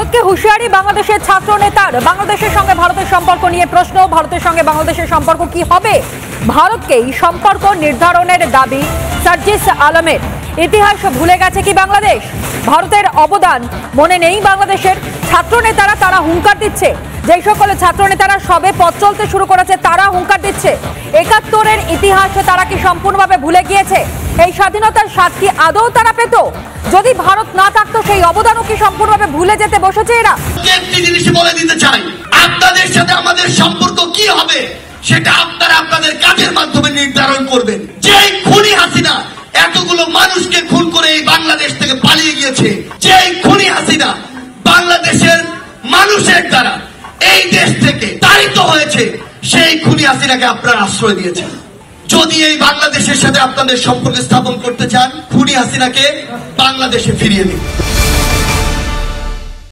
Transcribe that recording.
ভারতকে হুঁশিয়ারি বাংলাদেশের ছাত্র নেতার। বাংলাদেশের সঙ্গে ভারতের সম্পর্ক নিয়ে প্রশ্ন, ভারতের সঙ্গে বাংলাদেশের সম্পর্ক কি হবে? ভারতকেই সম্পর্ক নির্ধারণের দাবি সার্জিস আলমের। ইতিহাস ভুলে গেছে কি বাংলাদেশ? ভারতের অবদান মনে নেই বাংলাদেশের? ছাত্র নেতারা তারা হুঙ্কার দিচ্ছে, যেই সকল ছাত্র নেতারা সবে পথ চলতে শুরু করেছে তারা হুঙ্কার দিচ্ছে। ৭১-এর ইতিহাসে তারা কি সম্পূর্ণভাবে ভুলে গিয়েছে? এই স্বাধীনতার স্বাদ কি আদৌ তারা পেত? যদি ভারত না থাকতো সেই অবদানও কি সম্পূর্ণভাবে ভুলে যেতে বসেছে এরা? একটি জিনিস বলে দিতে চাই, আপনাদের সাথে আমাদের সম্পর্ক কি হবে সেটা আপনারা আপনাদের কাজের মাধ্যমে নির্ধারণ করবেন। যেই খুনি হাসিনা এতগুলো মানুষকে খুন করে এই বাংলাদেশ থেকে পালিয়ে গিয়েছে, যেই খুনি হাসিনা বাংলাদেশের মানুষের দ্বারা এই দেশ থেকে তাড়িত হয়েছে, সেই খুনি হাসিনাকে আপনারা আশ্রয় দিয়েছেন। যদি এই বাংলাদেশের সাথে আপনাদের সম্পর্ক স্থাপন করতে চান, খুনি হাসিনাকে বাংলাদেশে ফিরিয়ে দিন।